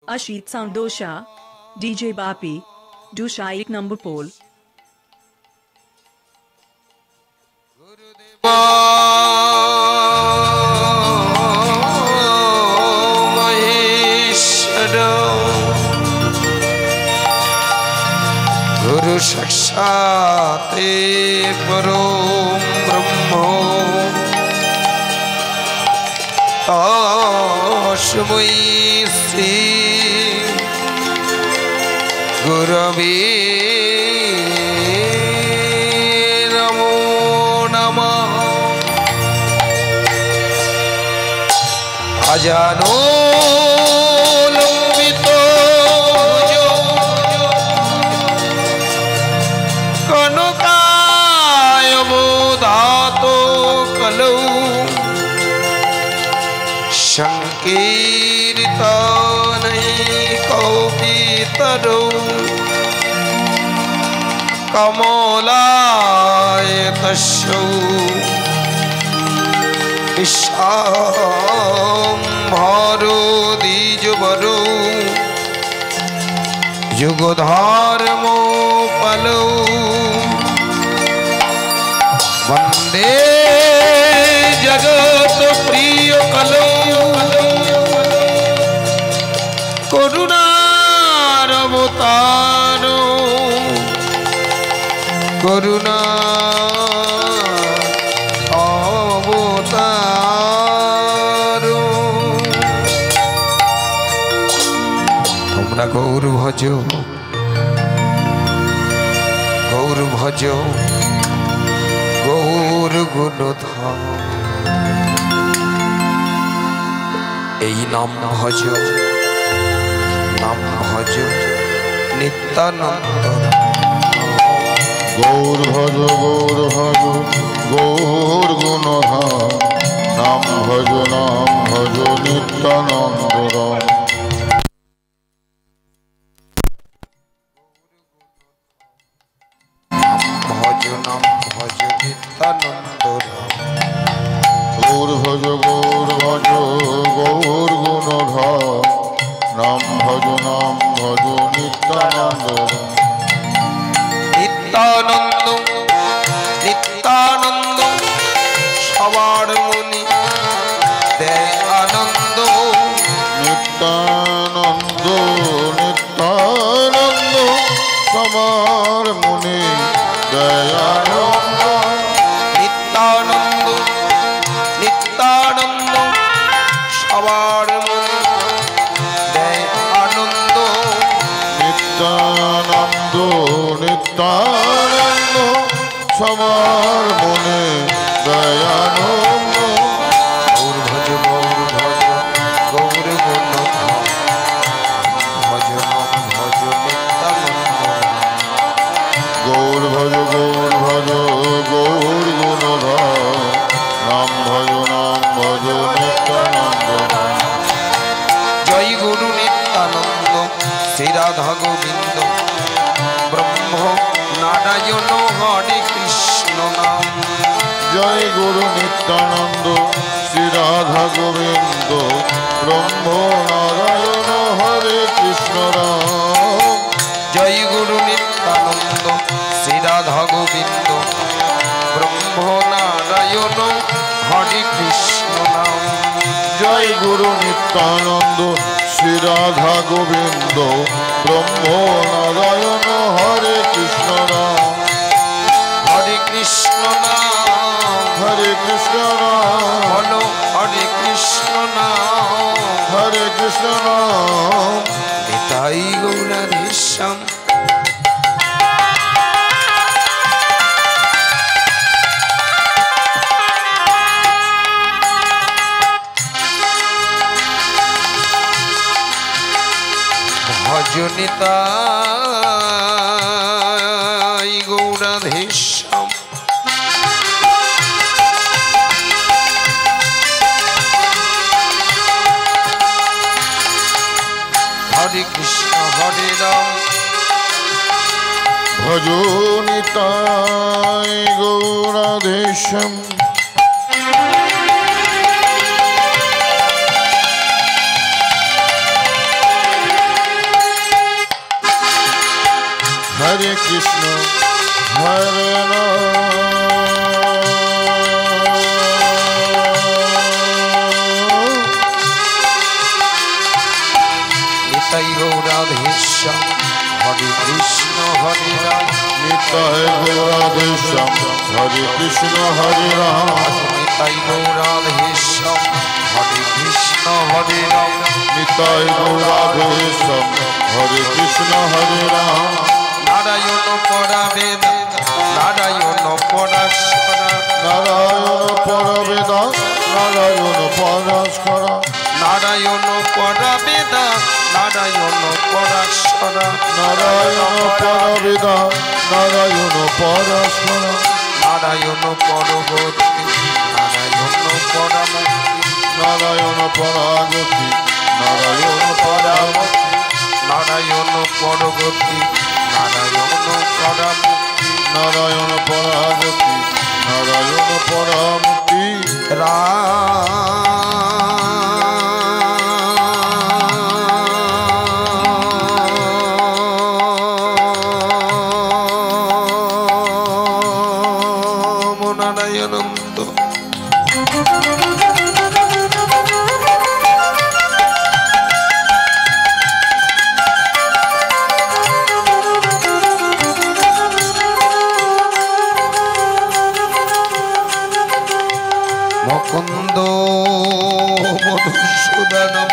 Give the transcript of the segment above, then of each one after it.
Ashit Soundosha, DJ Bapi, Dusha 1 number pole. Guru Sakshat Param Brahmo Tasmai Shri Gurave Namo Namah Ajano Sankirtanaikovitaro Kamolaytasya Vishambharo Dijvaro Yugodharmo Palo Vande Jagat Priya Kalo Karunar Avtaro Karunar Avtaro Tomra Gaur bhajo Gaur bhajo Gaur gunodhar এই নাম bhajo नाम भज नित्यानंद गौर भज गौर गुणधाम नाम भज नित्यानंद भज नाम भज नित्यानंद गौर भज गौर गुणधाम नाम भज नित्यानंद नित्यानंद नित्यानंद सवार मुनि दे आनंद नित्यानंद नित्यानंद सवार मुनि दयानंद नित्यानंद नित्यानंद सवार मुनि नित्यानंद नित्यानंद सवार मुने दयानंद गौर भज गौर गुणधाम भज भज नित्यानंद गौर भज गौर गुणधाम नाम भज नित्यानंद जय गुरु नित्यानंद श्री राधा गोविंद ब्रह्म नारायण हरे कृष्ण नाम जय गुरु नित्यानंद श्री राधा गोविंद ब्रह्म नारायण हरे कृष्ण राम जय गुरु नित्यानंद श्री राधा गोविंद ब्रह्म नारायण हरे कृष्ण नाम जय गुरु नित्यानंद श्री राधा गोविंद ब्रह्म नारायण हरे कृष्ण राम हरे कृष्ण नाम हरे कृष्ण राम बोलो हरे कृष्ण नाम हरे कृष्ण राम निताई गौराधीश्याम भजनिताई गौराधीश्याम हरे कृष्ण हरे राम भजो Nitai गौराधीशम् Hare Krishna, Hare Nitai গৌরাধেশ্বর হরে কৃষ্ণ হরে Ram Nitai Gauradesham, Hare Krishna, Hare Ram. Nitai গৌরাধেশ্বর হরে কৃষ্ণ হরে Ram Nitai Gauradesham, Hare Krishna, Hare Ram. Narayan পরাবেদ Narayan পরাশরা Narayana Paraveda, Narayana Paraskara. Narayan পরাবেদ Narayan পরাশরা Narayana Paraveda, Narayana Paraskara. Narayan পরবর্তী Narayan পরামুক্তি Narayana Paragati, Narayana Paramukti. Narayan পরবর্তী Narayan পরামুক্তি Narayana Paragati, Narayana Paramukti. Ram নারায়ণন্ত Mukunda মধুসূদনম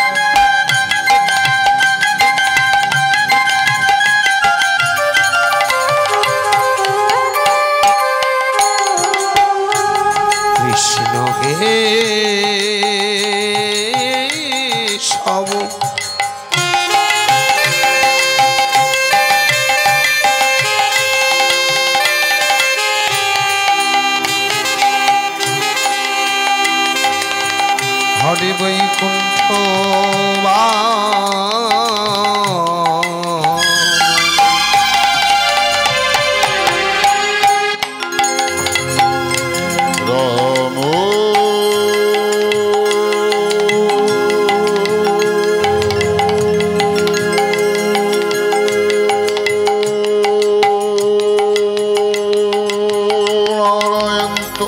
Krishna গে সব হরে Vaikuntha Ramo Narayanto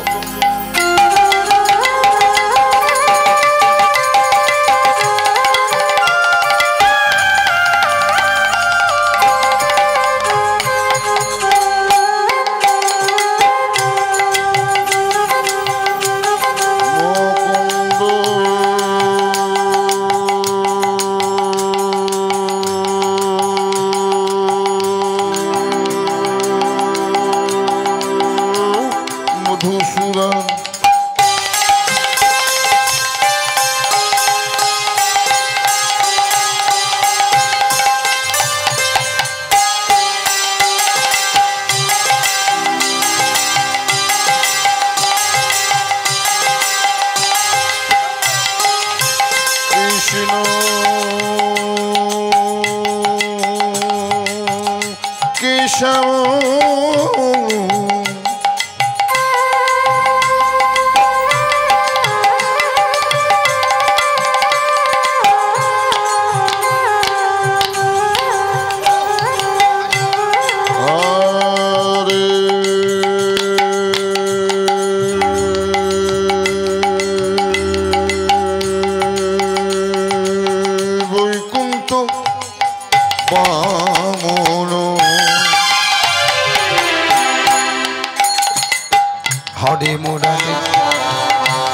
Madhusudan Krishna Keshav Vaikuntha বামন হরে মুরারি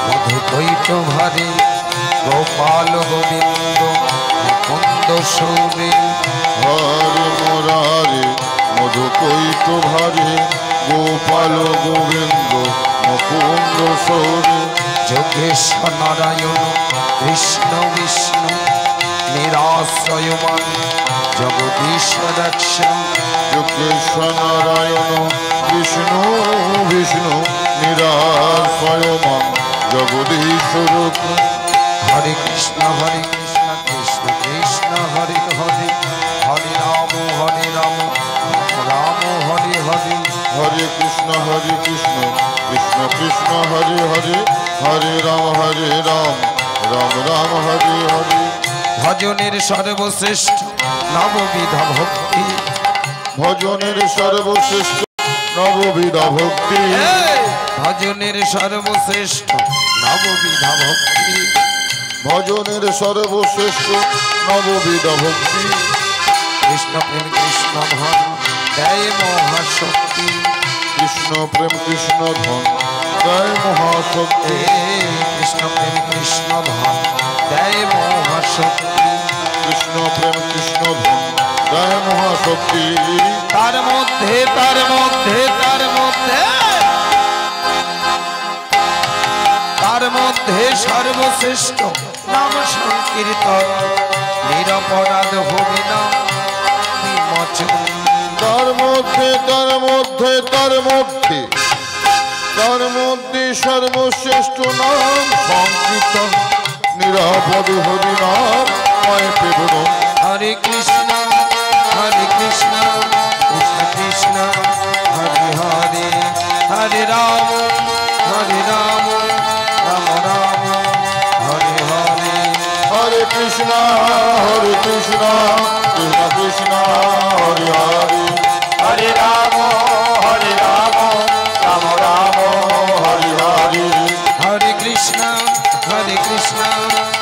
মধুকৈট ভারে গোপাল গোবিন্দ মুকুন্দ সৌরে হরে মুরারে মধুকৈত ভারে গোপাল গোবিন্দ মুকুন্দ সৌরে যোগেশ্বর নারায়ণ কৃষ্ণ বিষ্ণু নিরাশ্রয়মান জগদীশ রক্ষণ যোগেশ্বর নারায়ণ বিষ্ণু বিষ্ণু নিরাশ্রয়মান জগদীশ রক্ষণ। হরে কৃষ্ণ কৃষ্ণ কৃষ্ণ হরে হরে হরে রাম রাম হরে হরে হরে কৃষ্ণ কৃষ্ণ কৃষ্ণ হরে হরে হরে রাম রাম রাম হরে হরে। ভজনের সর্বশ্রেষ্ঠ নববিধ ভক্তি ভজনের সর্বশ্রেষ্ঠ নববিধা ভক্তি ভজনের সর্বশ্রেষ্ঠ নববিধা ভক্তি ভজনের সর্বশ্রেষ্ঠ নববিধা ভক্তি কৃষ্ণ প্রেম কৃষ্ণ ধন দেয় মহাশক্তি কৃষ্ণ প্রেম কৃষ্ণ ধন দেয় মহাশক্তি কৃষ্ণ প্রেম কৃষ্ণ ধন দেয় মহাশক্তি কৃষ্ণ প্রেম কৃষ্ণ ধন দেয় মহাশক্তি তার মধ্যে তার মধ্যে তার মধ্যে তার মধ্যে সর্বশ্রেষ্ঠ নাম সংকীর্তন নিরপরাধ হবে না বিমোচন তার মধ্যে তার মধ্যে তার মধ্যে তার মধ্যে সর্বশ্রেষ্ঠ নাম সংকীর্তন নিরাপদ হরি নাম পায় পেবন হরে কৃষ্ণ কৃষ্ণ কৃষ্ণ হরে হরে হরে রাম রাম রাম হরে হরে হরে কৃষ্ণ কৃষ্ণ কৃষ্ণ হরে হরে হরে রাম রাম রাম হরে হরে হরে কৃষ্ণ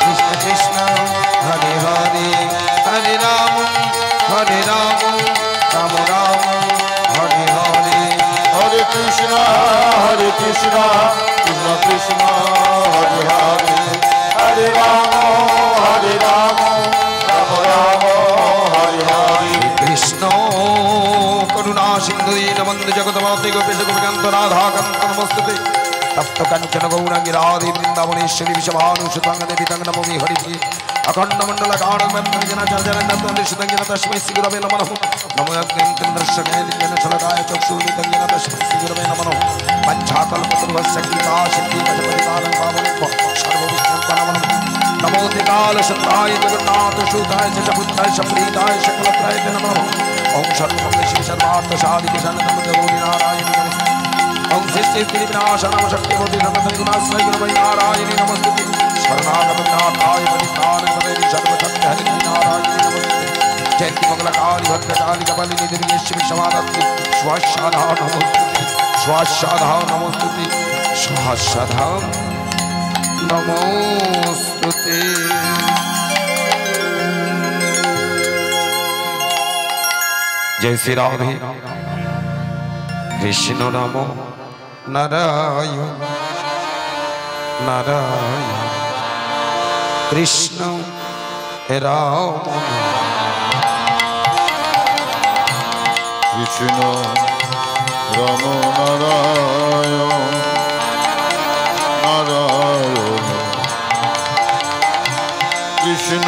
কৃষ্ণ কৃষ্ণ হরে হরে হরে রাম রাম রাম হরে হরে হরে কৃষ্ণ কৃষ্ণ কৃষ্ণ হরে হরে হরে রাম রাম রাম হরে হরে কৃষ্ণ করুণা সিন্ধু দীনবন্ধু জগৎপতে গোপেশ গোপকান্ত রাধাকান্ত নমস্তুতে তপ্ত কাঞ্চন গৌরাঙ্গী রাধে বৃন্দাবনেশ্বরী বিশ্বভানুসুতাঙ্গ দেবী তং নমমি হরিকে অখণ্ড মণ্ডল কারণেশ্বরং তস্मै শ্রী গুরবে নমঃ নমো অগ্নিন্দ্রদর্শকায় শলকায় চক্ষুর্মিতং তস্मै শ্রী গুরবে নমঃ পঞ্চাকল্পতরুভস্য গীতা সিদ্ধিপতিপালং পাবনভ্য সর্ববিষ্ণুপনমঃ नमो त्रिकाल सत्ताय जगन्नाथ सूताय चतुर्थाय संप्रीताय सकलत्राय नमः ओम सर्वं शिव सर्वार्थ साधिके शरणं गौरी नारायणी नमस्ते ओम सृष्टि स्थिति विनाश नम शक्ति बोधि नमः गुणाश्रय गुरुवै नारायणी नमस्ते शरणागत नाथाय परित्राण करे सर्वशक्ति हरि नारायणी नमस्ते जयति मंगलकारी भद्रकाली कपालिनी दुर्गेश्वरी समाधि स्वाशाधा नमोस्तुते स्वाशाधा नमोस्तुते स्वाशाधा नमोस्तुते जय श्री राधे कृष्ण नमो नारायण नारायण कृष्ण राम কৃষ্ণ রাম নারায়ণ নারায়ণ কৃষ্ণ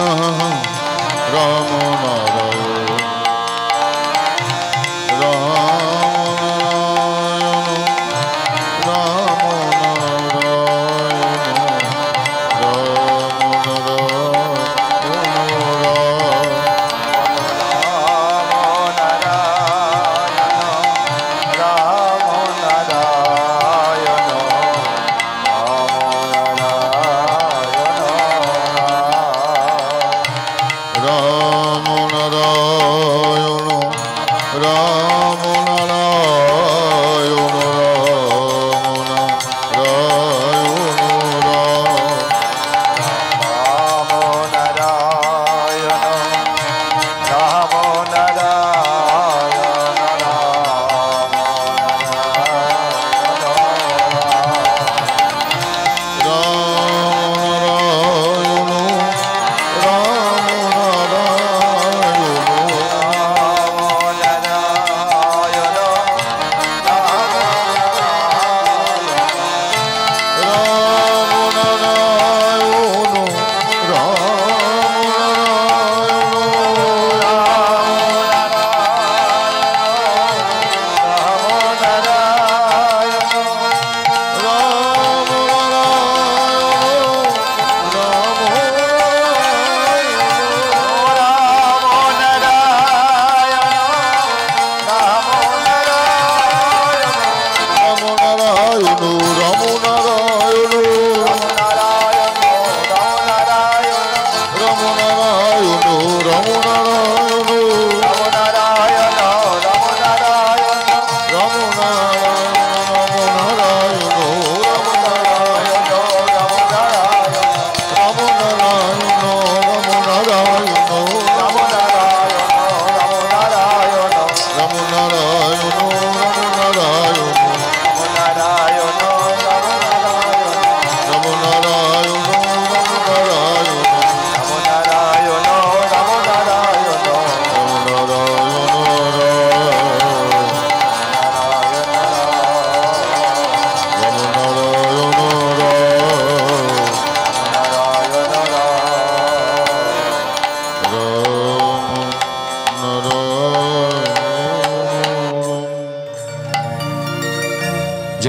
রাম নারায়ণ রাম নারায়ণ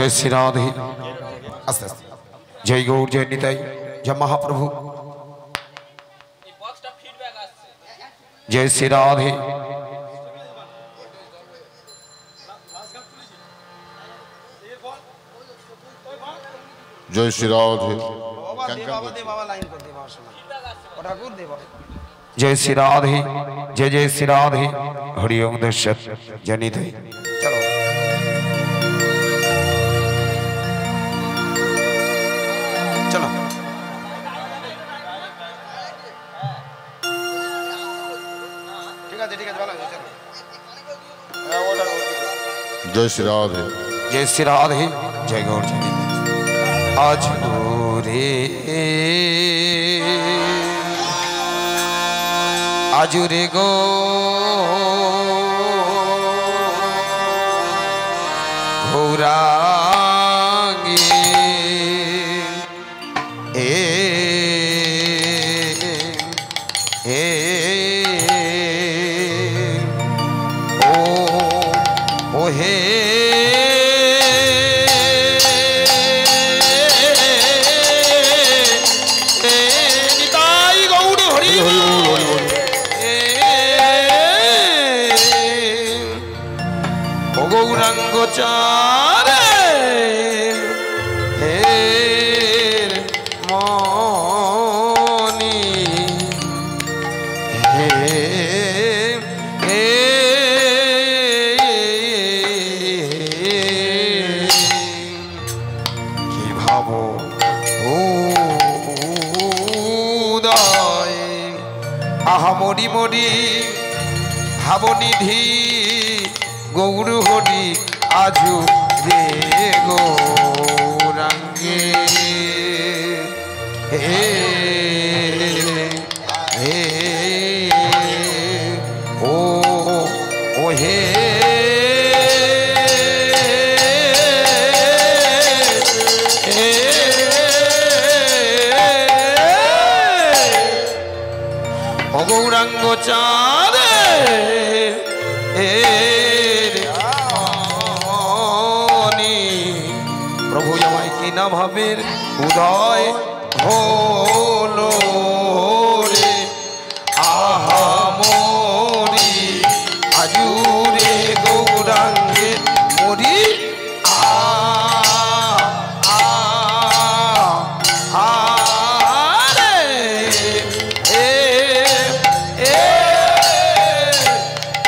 जय श्री राधे आस्ते आस्ते जय गौर जय निताई जय महाप्रभु जय श्री राधे जय श्री राधे जय श्री राधे जय जय श्री राधे हरि ओम दर्शक जनित चलो चलो ठीक है चलो जय श्री राधे जय श्री राधे जय गौर जय आज रे आजुरे गो घोरांगे ओ हे निताई गौर हरि गौरांग चारे हे मनी हे কি ভাবো উদয় আহা মরি মরি ভাবনিধি গৌর হরি আজু রে গৌরাঙ্গে হে হে ও ও হে ও গৌরাঙ্গ চাঁদে প্রভু আমায় কিনা ভাবের উদয় হলো রে আহা মরি আজুরে গৌরাঙ্গে মরি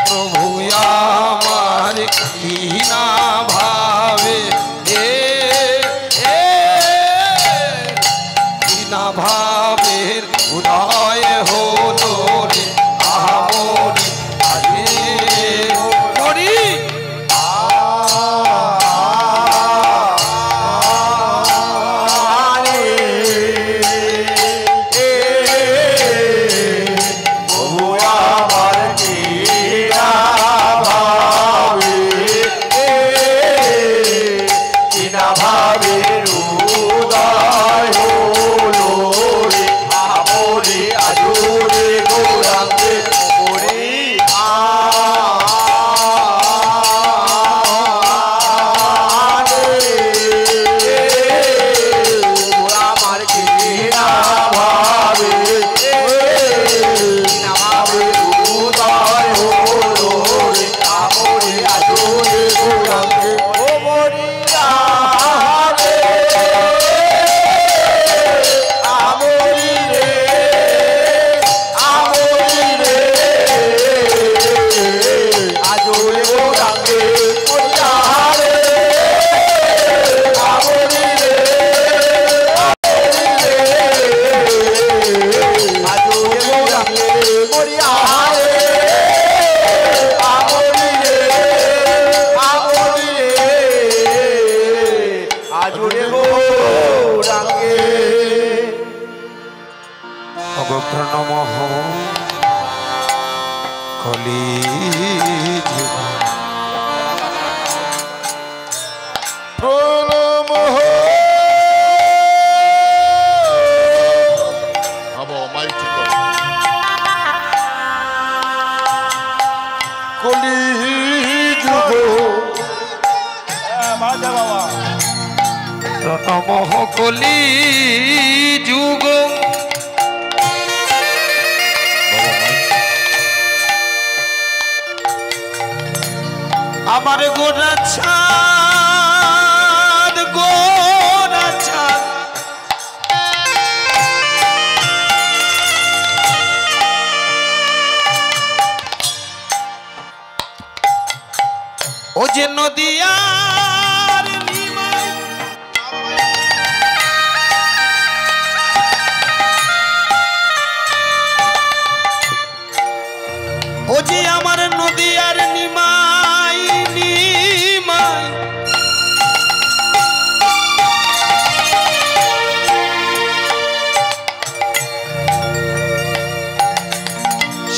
প্রভু আমার কিনা ভাবে ভাবের উদয় হলো রে আমরি আগে মরি প্রভু আমার কিনা ভাবে কিনা ভাবের উদয় হলো রে আমরি আজুরে গৌরাঙ্গে মরি আমার কিনা ভাবে কিনা ভাবের উদয় হলো রে আমরি আজুরে গৌরাঙ্গে মরি প্রণমঃ কলি প্রণমঃ আবো মাইক ঠিক করো কলি যুগ বাবা প্রণমঃ কলি যুগ আমার গোরা ছাদ গোরা ছাদ ও যে নদিয়ার নিমাই ও যে আমার নদিয়ার নিমাই নিমাই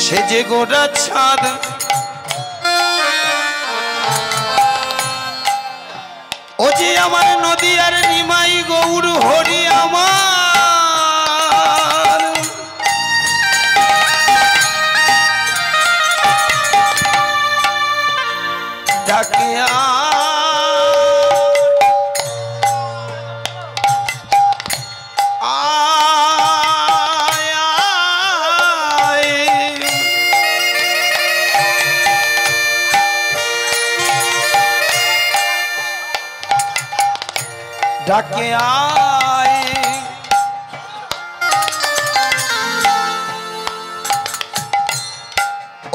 সে যে গোটা ছাদ ও যে আমার নদিয়ার নিমাই গৌর হরি আমার ডাকিয়া ডাকে আয়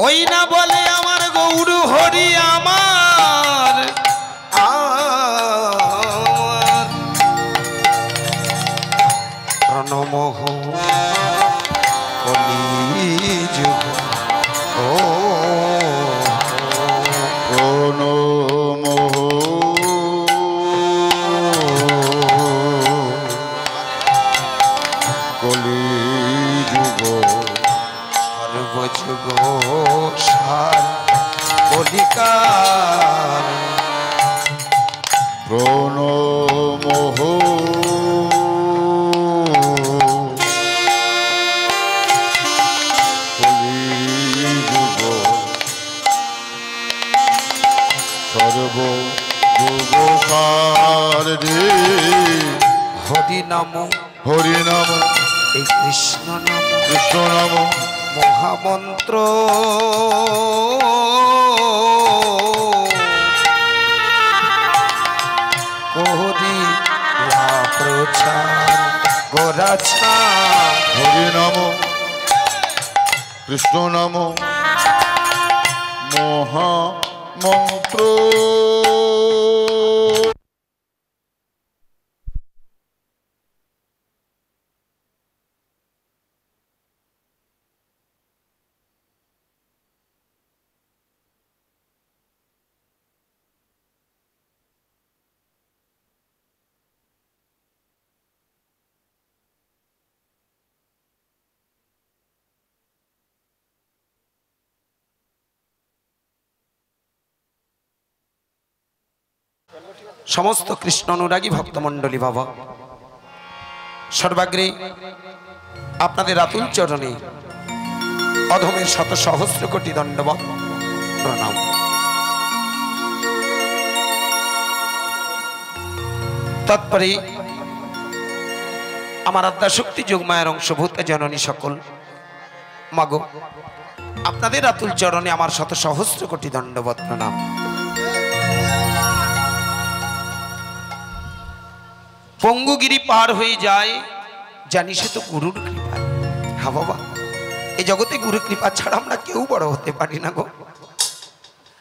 ওই না বলে আমার গৌর হরি আমার প্রণমঃ কলি যুগ ও সর্বযুগ সার বলিকার প্রণমঃ কলিযুগ সর্বযুগ সার রে হরি নাম হরি নাম এই কৃষ্ণ নাম কৃষ্ণ নাম মহামন্ত্র কোহরি প্রচার গোরাছা হরি নাম কৃষ্ণ নাম মহামন্ত্র সমস্ত কৃষ্ণ অনুরাগী ভক্তমণ্ডলী বাবা সর্বাগ্রে আপনাদের আতুল চরণে অধমের শত সহস্র কোটি দণ্ডবৎ প্রণাম। তৎপরে আমার আদ্যাশক্তি যোগমায়ের অংশভূত জননী সকল মাগো আপনাদের আতুল চরণে আমার শত সহস্র কোটি দণ্ডবৎ প্রণাম। পঙ্গুগিরি পার হয়ে যায় জানি সে তো গুরুর কৃপা। হ্যাঁ বাবা এই জগতে গুরু কৃপা ছাড়া আমরা কেউ বড় হতে পারি না গো।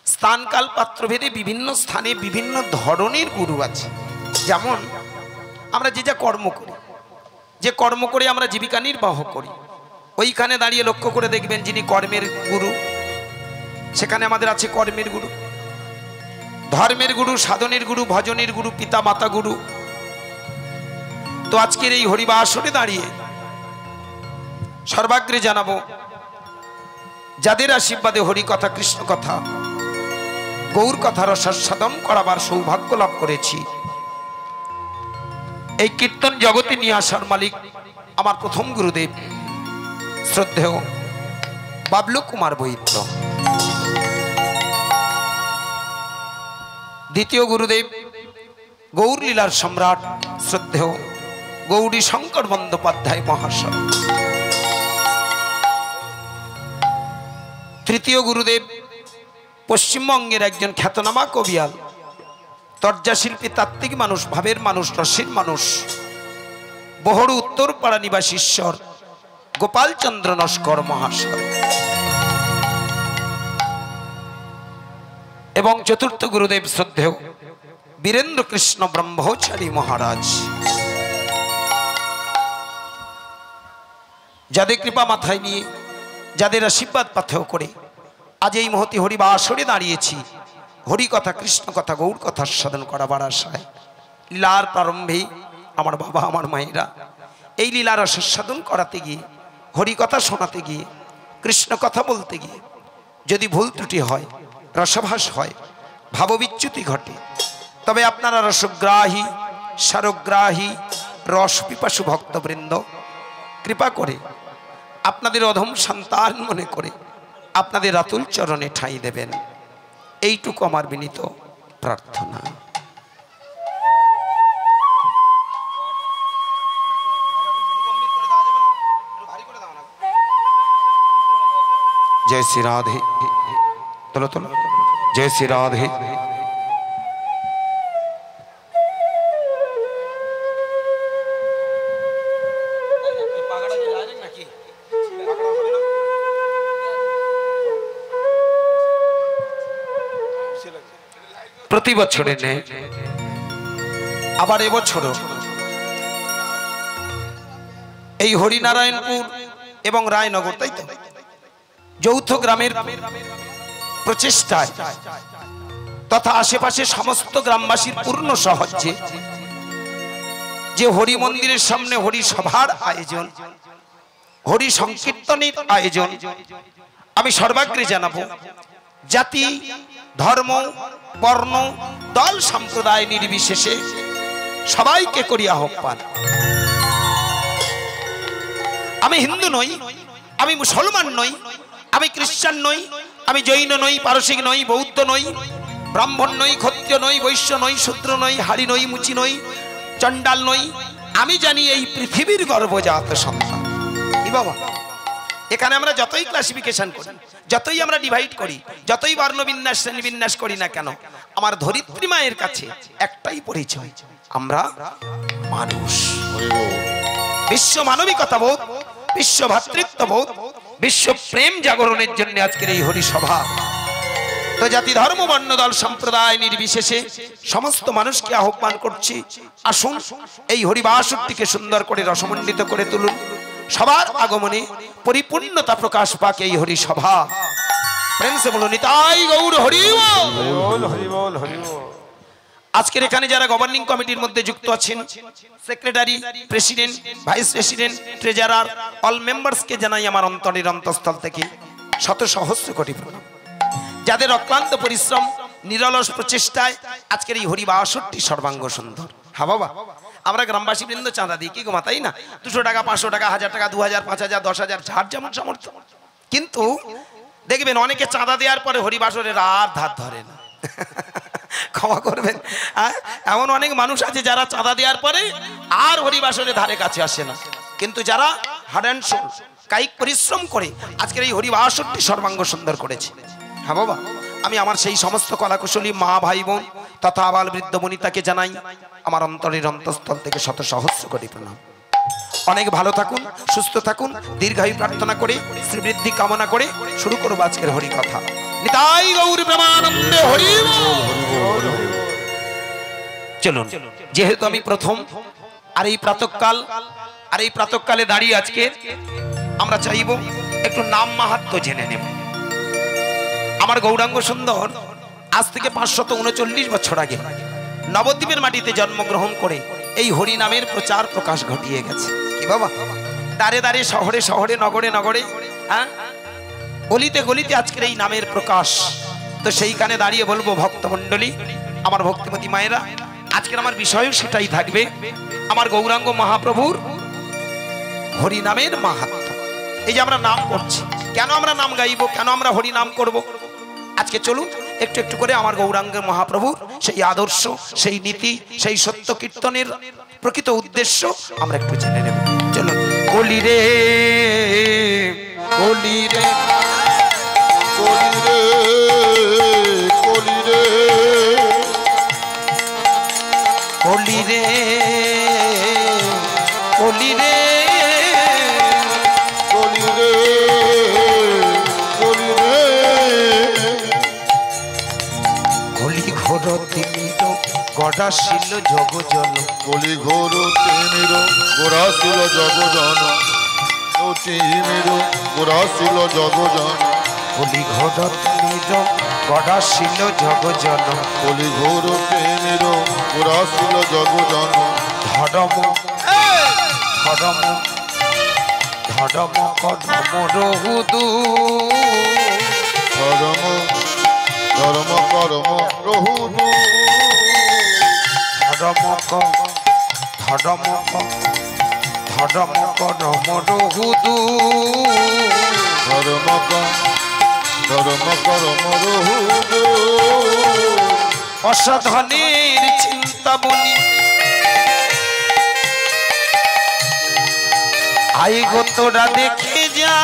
স্থানকাল পাত্রভেদে বিভিন্ন স্থানে বিভিন্ন ধরনের গুরু আছে। যেমন আমরা যে যা কর্ম করি, যে কর্ম করে আমরা জীবিকা নির্বাহ করি, ওইখানে দাঁড়িয়ে লক্ষ্য করে দেখবেন যিনি কর্মের গুরু সেখানে আমাদের আছে কর্মের গুরু, ধর্মের গুরু, সাধনের গুরু, ভজনের গুরু, পিতা মাতা গুরু। তো আজকের এই হরিবা আসরে দাঁড়িয়ে সর্বাগ্রে জানাবো যাদের আশীর্বাদে হরি কথা কৃষ্ণ কথা গৌর কথা রসাস্বাদন করাবার সৌভাগ্য লাভ করেছি, এই কীর্তন জগতে নিয়ে আসার মালিক আমার প্রথম গুরুদেব শ্রদ্ধেয় বাবলু কুমার বৈদ্য, দ্বিতীয় গুরুদেব গৌর লীলার সম্রাট শ্রদ্ধেয় গৌরী শঙ্কর বন্দ্যোপাধ্যায় মহাশয়, তৃতীয় গুরুদেব পশ্চিমবঙ্গের একজন খ্যাতনামা কবিয়াল, তর্জাশিল্পী, তাত্ত্বিক মানুষ, ভাবের মানুষ, রসের মানুষ, বহরু উত্তরপাড়া নিবাসী ঈশ্বর গোপালচন্দ্র নস্কর মহাশয় এবং চতুর্থ গুরুদেব শ্রদ্ধেয় বীরেন্দ্র কৃষ্ণ ব্রহ্মচারী মহারাজ, যাদের কৃপা মাথায় নিয়ে, যাদের আশীর্বাদ পাথেয় করে আজ এই মহতি হরিবা আসরে দাঁড়িয়েছি। হরি কথা, কৃষ্ণ কথা, গৌর কথা সাধন করাবার আশায়। লীলার প্রারম্ভে আমার বাবা, আমার মায়েরা এই লীলার আস্বাদন করাতে গিয়ে, হরি কথা শোনাতে গিয়ে, কৃষ্ণ কথা বলতে গিয়ে যদি ভুল ত্রুটি হয়, রসভাস হয়, ভাববিচ্যুতি ঘটে, তবে আপনারা রসগ্রাহী, সারগ্রাহী, রস পিপাসু ভক্তবৃন্দ কৃপা করে আপনাদের অধম সন্তান মনে করে আপনাদের আতুল চরণে ঠাঁই দেবেন, এইটুকু আমার বিনীত প্রার্থনা। जय श्री राधे, चलो चलो, जय श्री राधे। प्रति बछरे ने आबार এবছর এই হরিনারায়ণপুর এবং রায়নগর, তাই তো, যৌথ গ্রামের প্রচেষ্টায় তথা আশেপাশে সমস্ত গ্রামবাসীর পূর্ণ সাহায্যে যে হরি মন্দিরের সামনে হরি সভার আয়োজন, হরি সংকীর্তনের আয়োজন, আমি সর্বাগ্রে জানাবো জাতি, ধর্ম, বর্ণ, দল, সম্প্রদায় নির্বিশেষে সবাইকে করি আহ্বান। আমি হিন্দু নই, আমি মুসলমান নই, আমি খ্রিস্টান নই, আমি জৈন নই, পারসিক নই, বৌদ্ধ নই, ব্রাহ্মণ নই, ক্ষত্রিয় নই, বৈশ্য নই, শূদ্র নই, হাড়ি নই, মুচি নই, চণ্ডাল নই। আমি জানি এই পৃথিবীর গর্ভজাত সন্তান। কি বাবা, এখানে আমরা যতই ক্লাসিফিকেশন করি, যতই আমরা ডিভাইড করি, যতই বর্ণবিন্যাস, শ্রেণীবিন্যাস করি না কেন, আমার ধরিত্রী মায়ের কাছে একটাই পরিচয়, আমরা মানুষ। বিশ্ব মানবিকতাবোধ, বিশ্ব ভাতৃত্ববোধ, বিশ্ব প্রেম জাগরণের জন্য আজকের এই হরিসভা। তো জাতি, ধর্ম, বর্ণ, দল, সম্প্রদায় নির্বিশেষে সমস্ত মানুষকে আহ্বান করছি, আসুন এই হরিবাসরটিকে সুন্দর করে রসমণ্ডিত করে তুলুন। সবার আগমনে পরিপূর্ণতা প্রকাশ পাক এই হরিসভা। প্রেম সে বলুন নিতাই গৌর হরি বল, হরি বল, হরি বল। আজকের এখানে যারা গভর্নিং কমিটির মধ্যে যুক্ত আছেন, secretary, president, vice president, treasurer, all মেম্বার্সকে জানাই আমার অন্তরের অন্তঃস্থল থেকে শত সহস্র কোটি প্রণাম। যাদের অক্লান্ত পরিশ্রম, নিরলস প্রচেষ্টায় আজকের এই হরিবাসরটি সর্বাঙ্গ সুন্দর। হ্যাঁ বাবা, আমরা গ্রামবাসী বৃন্দ চাঁদা দিই, কি গো তাই না? 200 টাকা, 500 টাকা, 1000 টাকা, 2000, 5000, 10,000, যার যেমন সামর্থ্য। কিন্তু দেখবেন অনেকে চাঁদা দেওয়ার পরে হরিবাসরের আর ধার ধরে না। ক্ষমা করবেন, এমন অনেক মানুষ আছে যারা চাঁদা দেওয়ার পরে আর হরিবাসরের ধারে কাছে আসে না। কিন্তু যারা হার্ড অ্যান্ড সোল, কায়িক পরিশ্রম করে আজকের এই হরিবাসরটি সর্বাঙ্গ সুন্দর করেছে। হ্যাঁ বাবা, আমি আমার সেই সমস্ত কলাকুশলী মা, ভাই, বোন তথা আবাল বৃদ্ধ বনিতাকে জানাই আমার অন্তরের অন্তঃস্থল থেকে শত সহস্র কোটি প্রণাম। অনেক ভালো থাকুন, সুস্থ থাকুন, দীর্ঘায়ু প্রার্থনা করে, শ্রীবৃদ্ধি কামনা করে শুরু করব আজকের হরি কথা। নিতাই গৌর প্রেমানন্দে হরি বল। চলুন, যেহেতু আমি প্রথম আর এই প্রাতঃকালে দাঁড়িয়ে আজকে আমরা চাইব একটু নাম মাহাত্ম্য জেনে নেব। আমার গৌরাঙ্গ সুন্দর আজ থেকে 539 বছর আগে নবদ্বীপের মাটিতে জন্মগ্রহণ করে এই হরি নামের প্রচার প্রকাশ ঘটিয়ে গেছে। কি বাবা, দাঁড়ে দাঁড়ে, শহরে শহরে, নগরে নগরে, গলিতে গলিতে আজকের এই নামের প্রকাশ। তো সেইখানে দাঁড়িয়ে বলবো ভক্তমণ্ডলী, আমার ভক্তিমতী মায়েরা, আজকের আমার বিষয়ও সেটাই থাকবে, আমার গৌরাঙ্গ মহাপ্রভুর হরি নামের মাহাত্ম্য। এই যে আমরা নাম করছি, কেন আমরা নাম গাইবো, কেন আমরা হরি নাম করব, আজকে চলুন একটু একটু করে আমার গৌরাঙ্গ মহাপ্রভু সেই আদর্শ, সেই নীতি, সেই সত্য কীর্তনের প্রকৃত উদ্দেশ্য আমরা একটু জেনে নেব। চলুন। কলিরে কলিরে কলিরে কলিরে কলিরে কলিরে কলিরে কলিরে কলি ঘোর তিমির গড়াশীল জগজন কলি ঘোর তিমির গোড়াশীল জগজন তিমির গোড়াশীল জগজন কলি ঘোর তিমির গড়াশীল জগজন কলি ঘোর তিমির গোড়াশীল জগজন ধর্ম ধর্ম ধর্ম কর্ম রহুদু ধর্ম ধর্ম কর্ম রহুদু ধর্ম ধর্ম ধর্ম কর্ম রহুদু ধর্ম ধর্ম কর্ম রহুদু অসাধনের চিন্তামণি আই গো তোরা দেখে যা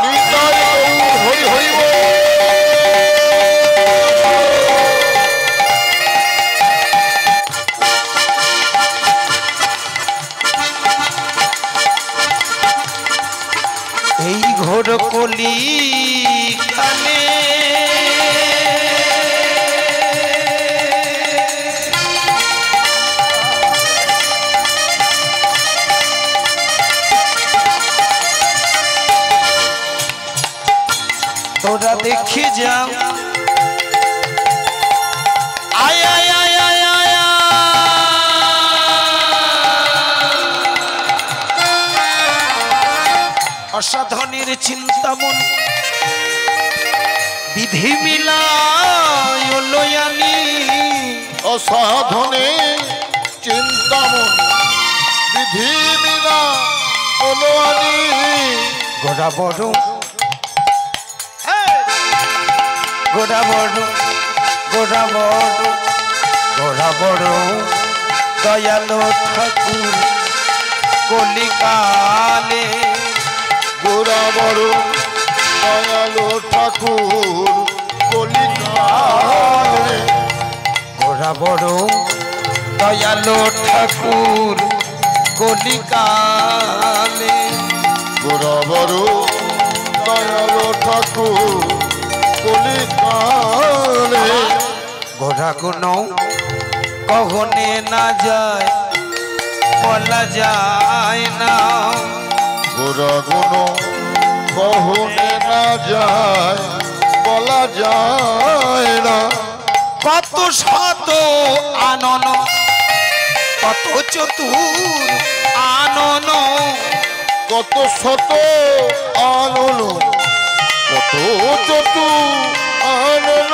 নিতাই গৌর হই হইব এই ঘোর কলি কালে তোরা দেখে যাও আয় আয় আয় আয় আয় অসাধনের চিন্তামন বিধি মিলায় লয়ানি অসাধনে চিন্তামন বিধি মিলা অনুয়ানি গোড়া বড় গোড়া বড় গোড়া বড় গোড়া বড় দয়ালো ঠাকুর কলিকালে গোরা বড় দয়ালো ঠাকুর কলিকালে গোড়া বড় দয়ালো ঠাকুর কলিকালে গোরা বড় দয়ালো ঠাকুর কলিকালে গোড়া গুণ কখনে না যায় বলা যায় না গোরা গুণ কহনে না যায় বলা যায় না কত শত আনন কত চতুর আনন কত শত আনন কত চতু আনন